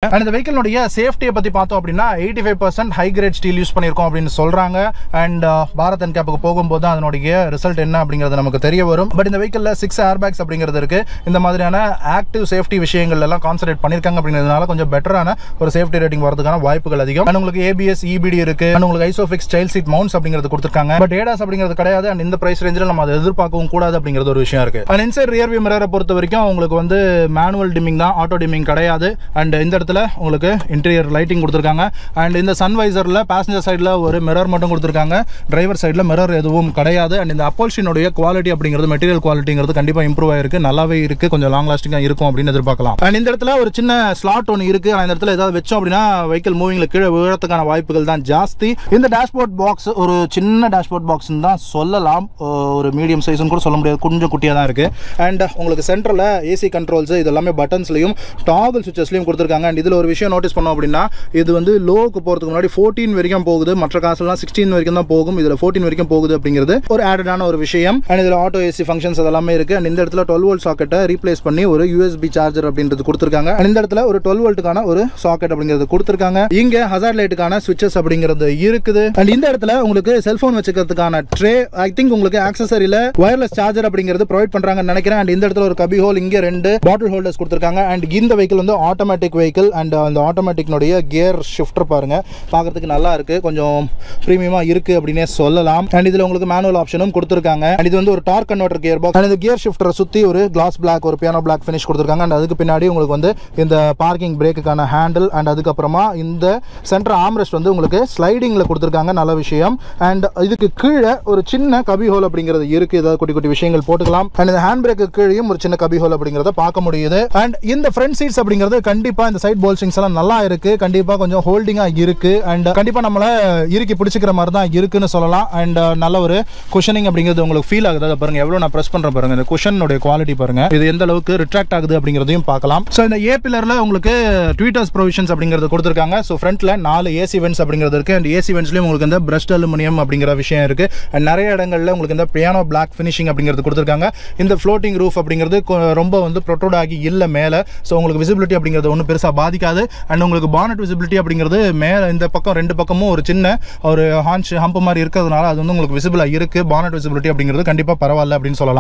And இந்த வெஹிக்கிளோட சேஃப்டியை பத்தி பார்த்தோம் அப்படின்னா 85% ஹை கிரேட் ஸ்டீல் யூஸ் பண்ணியிருக்கோம் அப்படின்னு சொல்றாங்க. அண்ட் பாரத் என்கேப்புக்கு போகும்போது அதனுடைய ரிசல்ட் என்ன அப்படிங்கிறது நமக்கு தெரிய வரும். பட் இந்த வெஹிக்கிளில் 6 ஏர்பேக்ஸ் அப்படிங்கிறது இருக்கு. இந்த மாதிரியான ஆக்டிவ் சேஃப்டி விஷயங்கள் எல்லாம் கான்சன்ட்ரேட் பண்ணியிருக்காங்க அப்படிங்கிறதுனால கொஞ்சம் பெட்டரான ஒரு சேஃப்டி ரேட்டிங் வரதுக்கான வாய்ப்புகள் அதிகம். அண்ட் உங்களுக்கு ABS EBD இருக்கு. அண்ட் உங்களுக்கு ஐசோஃபிக்ஸ் சைல்ட் சீட் மவுண்ட்ஸ் அப்படிங்கிறது கொடுத்துருக்காங்க. பட் ADAS அப்படிங்கிறது கிடையாது. அண்ட் இந்த பிரைஸ் ரேஞ்சில் நம்ம அதை எதிர்பார்க்கவும் கூடாது அப்படிங்கிறது ஒரு விஷயம் இருக்கு. அண்ட் இன்சைட் ரியர் வியூ மிரரை பொறுத்த வரைக்கும் உங்களுக்கு வந்து மேனுவல் டிமிங் தான், ஆட்டோ டிமிங் கிடையாது. அண்ட் இந்த இடத்துல உங்களுக்கு இன்டீரியர் லைட்டிங் கொடுத்துருக்காங்க. அண்ட் இந்த சன்வைசரில் பேசஞ்சர் சைடில் ஒரு மிரர் மட்டும் கொடுத்துருக்காங்க. டிரைவர் சைடில் மிரர் எதுவும் கிடையாது. அண்ட் இந்த அப்போல்ஷனுடைய குவாலிட்டி அப்படிங்கிறது மெட்டீரியல் குவாலிட்டிங்கிறது கண்டிப்பாக இம்ப்ரூவ் ஆயிருக்கு, நல்லாவே இருக்குது, கொஞ்சம் லாங் லாஸ்டிங்காக இருக்கும் அப்படின்னு எதிர்பார்க்கலாம். அண்ட் இந்த இடத்துல ஒரு சின்ன ஸ்லாட் ஒன்று இருக்குது. அந்த இடத்துல ஏதாவது வச்சோம் அப்படின்னா வெஹிக்கிள் மூவிங்கில் கீழே விழறதுக்கான வாய்ப்புகள் தான் ஜாஸ்தி. இந்த டேஷ்போர்ட் பாக்ஸ் ஒரு சின்ன டேஷ்போர்ட் பாக்ஸ்ன்னு தான் சொல்லலாம், ஒரு மீடியம் சைஸ்ன்னு கூட சொல்ல முடியாது, கொஞ்சம் குட்டியாக தான் இருக்குது. அண்ட் உங்களுக்கு சென்டரில் ஏசி கண்ட்ரோல்ஸ் இது எல்லாமே பட்டன்ஸ்லையும் டாகல் சுவிச்சஸ்லையும் கொடுத்துருக்காங்க. அண்ட் இதில் ஒரு விஷயம் நோட்டீஸ் பண்ணோம் அப்படின்னா இது வந்து லோவுக்கு போகிறதுக்கு முன்னாடி 14 வரைக்கும் போகுது, மற்ற காசுலாம் 16 வரைக்கும் தான் போகும், இதில் 14 வரைக்கும் போகுது அப்படிங்கிறது ஒரு ஆடடான ஒரு விஷயம். அண்ட் இதில் ஆட்டோ ஏசி ஃபங்க்ஷன்ஸ் அதெல்லாமே இருக்குது. அண்ட் இந்த இடத்துல 12 வோல்ட் சாக்கெட்டை ரீப்ளேஸ் பண்ணி ஒரு USB சார்ஜர் அப்படின்றது கொடுத்துருக்காங்க. அண்ட் இந்த இடத்துல ஒரு 12 வோல்ட்டுக்கான ஒரு சாக்கெட் அப்படிங்கிறது கொடுத்துருக்காங்க. இங்கே ஹசார்ட் லைட்டுக்கான சுவிச்சஸ் அப்படிங்கிறது இருக்குது. அண்ட் இந்த இடத்துல உங்களுக்கு செல்ஃபோன் வச்சுக்கிறதுக்கான ட்ரே, ஐ திங்க் உங்களுக்கு ஆக்சசரியில் வயர்லெஸ் சார்ஜர் அப்படிங்கிறது ப்ரொவைட் பண்ணுறாங்கன்னு நினைக்கிறேன். அண்ட் இந்த இடத்துல ஒரு கபி ஹோல், இங்கே 2 பாட்டில் ஹோல்டர்ஸ் கொடுத்துருக்காங்க. அண்ட் இந்த வெஹிக்கிள் வந்து ஆட்டோமேட்டிக் வெஹிக்கிள். அண்ட் அந்த ஆட்டோமேட்டிக்னுடைய கியர் ஷிஃப்டர் பாருங்க, பார்க்கறதுக்கு நல்லா இருக்கு, கொஞ்சம் பிரீமியமா இருக்கு அப்படின்னே சொல்லலாம். அண்ட் இதுல உங்களுக்கு மேனுவல் ஆப்ஷனும் கொடுத்துருக்காங்க. அண்ட் இது வந்து ஒரு dark converter gear box. And இந்த கியர் ஷிஃப்டரை சுத்தி ஒரு கிளாஸ் பிளாக், ஒரு பியானோ பிளாக் ஃபினிஷ் கொடுத்துருக்காங்க. அண்ட் அதுக்கு பின்னாடி உங்களுக்கு வந்து இந்த பார்க்கிங் பிரேக்குக்கான ஹேண்டில். அண்ட் அதுக்கப்புறமா இந்த சென்டர் ஆம்ரெஸ்ட் வந்து உங்களுக்கு ஸ்லைடிங்ல கொடுத்துருக்காங்க, நல்ல விஷயம். அண்ட் இதுக்கு கீழே ஒரு சின்ன கபி ஹோல் அப்படிங்கிறது இருக்கு, ஏதாவது குட்டி குட்டி விஷயங்கள் போட்டுக்கலாம். அண்ட் இந்த ஹேண்ட் பிரேக்கு கீழேயும் ஒரு சின்ன கபி ஹோல் அப்படிங்கிறத பார்க்க முடியுது. அண்ட் இந்த ஃப்ரண்ட் சீட்ஸ் அப்படிங்கிறது கண்டிப்பா இந்த சைட் போல்ஸ்டிங்ஸ் எல்லாம் நல்லா இருக்கு, கண்டிப்பா கொஞ்சம் ஹோல்டிங்கா இருக்கு. அண்ட் கண்டிப்பா நம்மள இறுக்கி பிடிச்சிக்கிற மாதிரி தான் இருக்குன்னு சொல்லலாம். அண்ட் நல்ல ஒரு குஷனிங் அப்படிங்கிறது உங்களுக்கு ஃபீல் ஆகுது. அதை பாருங்க, எவ்வளவு நான் பிரஸ் பண்றேன் பாருங்க, இந்த குஷனுடைய குவாலிட்டி பாருங்க, இது எந்த அளவுக்கு ரிட்ராக்ட் ஆகுது அப்படிங்கிறதையும் பார்க்கலாம். ஸோ இந்த ஏ பில்லர்ல உங்களுக்கு ட்வீட்டர்ஸ் ப்ரொவிஷன்ஸ் அப்படிங்கிறது கொடுத்துருக்காங்க. ஸோ ஃப்ரண்ட்ல 4 ஏசி வென்ட்ஸ் அப்படிங்கிறது இருக்கு. அண்ட் ஏசி வென்ட்ஸ்லயும் உங்களுக்கு இந்த பிரஷ்ட் அலுமினியம் அப்படிங்கிற விஷயம் இருக்கு. அண்ட் நிறைய இடங்கள்ல உங்களுக்கு இந்த பியானோ பிளாக் ஃபினிஷிங் அப்படிங்கிறது கொடுத்துருக்காங்க. இந்த ஃப்ளோட்டிங் ரூஃப் அப்படிங்கிறது ரொம்ப வந்து ப்ரொட்ரூட் ஆகி இல்ல மேல, ஸோ உங்களுக்கு விசிபிலிட்டி அப்படிங்கிறது ஒன்றும் பெருசாக பாதிக்காது. அண்ட் உங்களுக்கு பானட் விசிபிலிட்டி அப்படிங்கிறது மேலே இந்த பக்கம் 2 பக்கமும் ஒரு சின்ன ஒரு ஹான்ச் ஹம்ப் மாதிரி இருக்கிறதுனால அது வந்து உங்களுக்கு விசிபிளாக இருக்கு. பானட் விசிபிலிட்டி அப்படிங்கிறது கண்டிப்பாக பரவாயில்ல அப்படின்னு சொல்லலாம்.